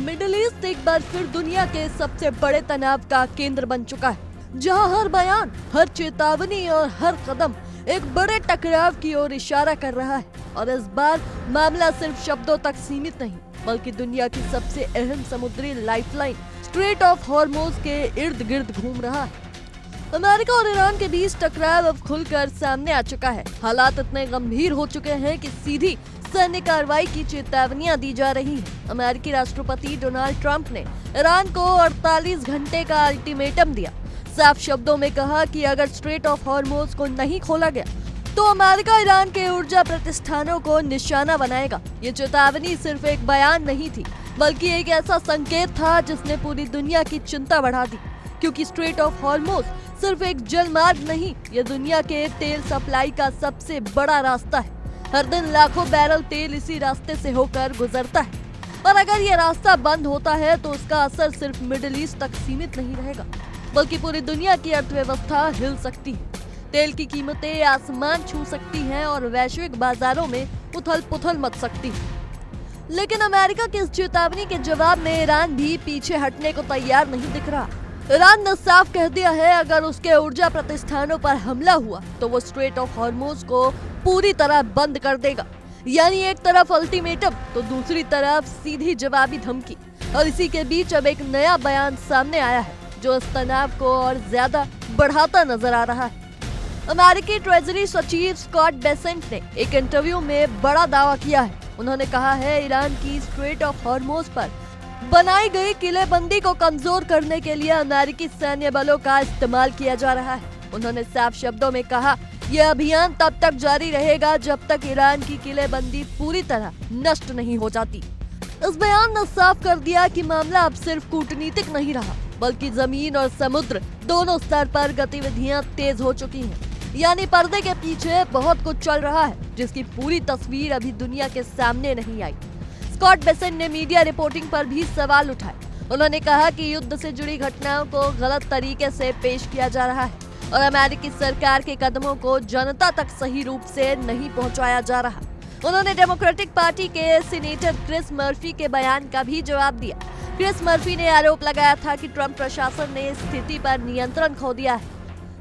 Middle east एक बार फिर दुनिया के सबसे बड़े तनाव का केंद्र बन चुका है, जहां हर बयान, हर चेतावनी और हर कदम एक बड़े टकराव की ओर इशारा कर रहा है। और इस बार मामला सिर्फ शब्दों तक सीमित नहीं, बल्कि दुनिया की सबसे अहम समुद्री लाइफलाइन स्ट्रेट ऑफ हॉर्मुज़ के इर्द गिर्द घूम रहा है। अमेरिका और ईरान के बीच टकराव अब खुलकर सामने आ चुका है। हालात इतने गंभीर हो चुके हैं कि सीधी सैन्य कार्रवाई की चेतावनियां दी जा रही हैं। अमेरिकी राष्ट्रपति डोनाल्ड ट्रंप ने ईरान को 48 घंटे का अल्टीमेटम दिया। साफ शब्दों में कहा कि अगर स्ट्रेट ऑफ हॉर्मुज़ को नहीं खोला गया तो अमेरिका ईरान के ऊर्जा प्रतिष्ठानों को निशाना बनाएगा। ये चेतावनी सिर्फ एक बयान नहीं थी, बल्कि एक ऐसा संकेत था जिसने पूरी दुनिया की चिंता बढ़ा दी, क्योंकि स्ट्रेट ऑफ हॉर्मुज़ सिर्फ एक जलमार्ग नहीं, ये दुनिया के तेल सप्लाई का सबसे बड़ा रास्ता है। हर दिन लाखों बैरल तेल इसी रास्ते से होकर गुजरता है, और अगर ये रास्ता बंद होता है तो उसका असर सिर्फ मिडिल ईस्ट तक सीमित नहीं रहेगा, बल्कि पूरी दुनिया की अर्थव्यवस्था हिल सकती है। तेल की कीमतें आसमान छू सकती हैं और वैश्विक बाजारों में उथल पुथल मच सकती है। लेकिन अमेरिका की इस चेतावनी के जवाब में ईरान भी पीछे हटने को तैयार नहीं दिख रहा। ईरान ने साफ कह दिया है, अगर उसके ऊर्जा प्रतिष्ठानों पर हमला हुआ तो वो स्ट्रेट ऑफ हॉर्मुज़ को पूरी तरह बंद कर देगा। यानी एक तरफ अल्टीमेटम तो दूसरी तरफ सीधी जवाबी धमकी। और इसी के बीच अब एक नया बयान सामने आया है जो इस तनाव को और ज्यादा बढ़ाता नजर आ रहा है। अमेरिकी ट्रेजरी सचिव स्कॉट बेसेंट ने एक इंटरव्यू में बड़ा दावा किया है। उन्होंने कहा है, ईरान की स्ट्रेट ऑफ हॉर्मुज़ पर बनाई गई किलेबंदी को कमजोर करने के लिए अमेरिकी सैन्य बलों का इस्तेमाल किया जा रहा है। उन्होंने साफ शब्दों में कहा, यह अभियान तब तक जारी रहेगा जब तक ईरान की किलेबंदी पूरी तरह नष्ट नहीं हो जाती। इस बयान ने साफ कर दिया कि मामला अब सिर्फ कूटनीतिक नहीं रहा, बल्कि जमीन और समुद्र दोनों स्तर पर गतिविधियां तेज हो चुकी हैं। यानी पर्दे के पीछे बहुत कुछ चल रहा है, जिसकी पूरी तस्वीर अभी दुनिया के सामने नहीं आई। स्कॉट बेसेंट ने मीडिया रिपोर्टिंग पर भी सवाल उठाए। उन्होंने कहा कि युद्ध से जुड़ी घटनाओं को गलत तरीके से पेश किया जा रहा है और अमेरिकी सरकार के कदमों को जनता तक सही रूप से नहीं पहुंचाया जा रहा। उन्होंने डेमोक्रेटिक पार्टी के सीनेटर क्रिस मर्फी के बयान का भी जवाब दिया। क्रिस मर्फी ने आरोप लगाया था कि ट्रंप प्रशासन ने स्थिति पर नियंत्रण खो दिया है,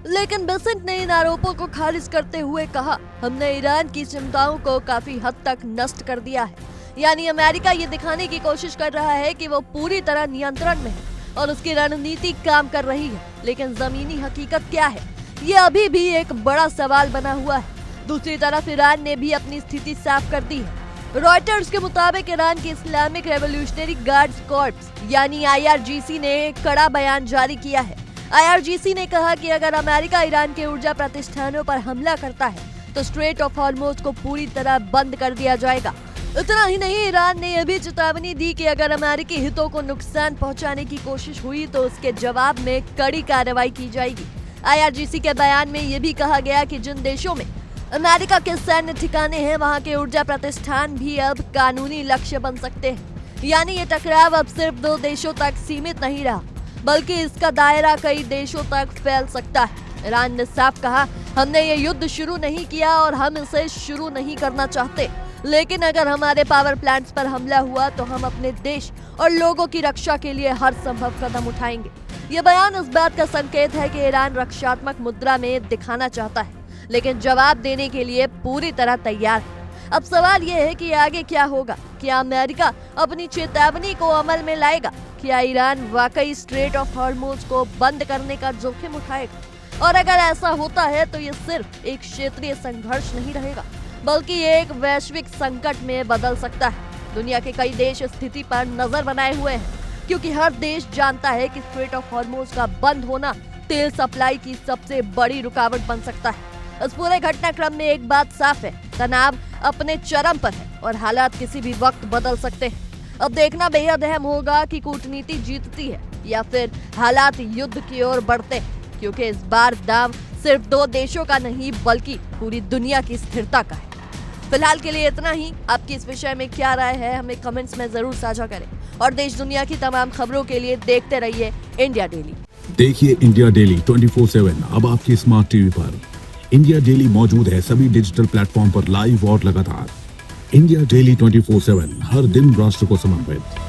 लेकिन बेसेंट ने इन आरोपों को खारिज करते हुए कहा, हमने ईरान की चिंताओं को काफी हद तक नष्ट कर दिया है। यानी अमेरिका ये दिखाने की कोशिश कर रहा है कि वो पूरी तरह नियंत्रण में है और उसकी रणनीति काम कर रही है, लेकिन जमीनी हकीकत क्या है, ये अभी भी एक बड़ा सवाल बना हुआ है। दूसरी तरफ ईरान ने भी अपनी स्थिति साफ कर दी है। रॉयटर्स के मुताबिक ईरान की इस्लामिक रेवोल्यूशनरी गार्ड्स कॉर्प्स यानी IRGC ने एक कड़ा बयान जारी किया है। IRGC ने कहा कि अगर अमेरिका ईरान के ऊर्जा प्रतिष्ठानों पर हमला करता है तो स्ट्रेट ऑफ हॉर्मुज़ को पूरी तरह बंद कर दिया जाएगा। इतना ही नहीं, ईरान ने यह भी चेतावनी दी कि अगर अमेरिकी हितों को नुकसान पहुंचाने की कोशिश हुई तो उसके जवाब में कड़ी कार्रवाई की जाएगी। IRGC के बयान में यह भी कहा गया कि जिन देशों में अमेरिका के सैन्य ठिकाने हैं, वहां के ऊर्जा प्रतिष्ठान भी अब कानूनी लक्ष्य बन सकते हैं। यानी ये टकराव अब सिर्फ 2 देशों तक सीमित नहीं रहा, बल्कि इसका दायरा कई देशों तक फैल सकता है। ईरान ने साफ कहा, हमने ये युद्ध शुरू नहीं किया और हम इसे शुरू नहीं करना चाहते, लेकिन अगर हमारे पावर प्लांट्स पर हमला हुआ तो हम अपने देश और लोगों की रक्षा के लिए हर संभव कदम उठाएंगे। ये बयान इस बात का संकेत है कि ईरान रक्षात्मक मुद्रा में दिखाना चाहता है, लेकिन जवाब देने के लिए पूरी तरह तैयार है। अब सवाल ये है कि आगे क्या होगा। क्या अमेरिका अपनी चेतावनी को अमल में लाएगा? क्या ईरान वाकई स्ट्रेट ऑफ हॉर्मुज़ को बंद करने का जोखिम उठाएगा? और अगर ऐसा होता है तो ये सिर्फ एक क्षेत्रीय संघर्ष नहीं रहेगा, बल्कि ये एक वैश्विक संकट में बदल सकता है। दुनिया के कई देश स्थिति पर नजर बनाए हुए हैं, क्योंकि हर देश जानता है कि स्ट्रेट ऑफ हॉर्मुज़ का बंद होना तेल सप्लाई की सबसे बड़ी रुकावट बन सकता है। इस पूरे घटनाक्रम में एक बात साफ है, तनाव अपने चरम पर है और हालात किसी भी वक्त बदल सकते हैं। अब देखना बेहद अहम होगा कि कूटनीति जीतती है या फिर हालात युद्ध की ओर बढ़ते हैं, क्योंकि इस बार दांव सिर्फ 2 देशों का नहीं, बल्कि पूरी दुनिया की स्थिरता का है। फिलहाल के लिए इतना ही। आपकी इस विषय में क्या राय है, हमें कमेंट्स में जरूर साझा करें और देश दुनिया की तमाम खबरों के लिए देखते रहिए इंडिया डेली। देखिए इंडिया डेली 24/7 अब आपकी स्मार्ट टीवी पर। इंडिया डेली मौजूद है सभी डिजिटल प्लेटफॉर्म पर लाइव और लगातार। इंडिया डेली 24/7 हर दिन राष्ट्र को समर्पित।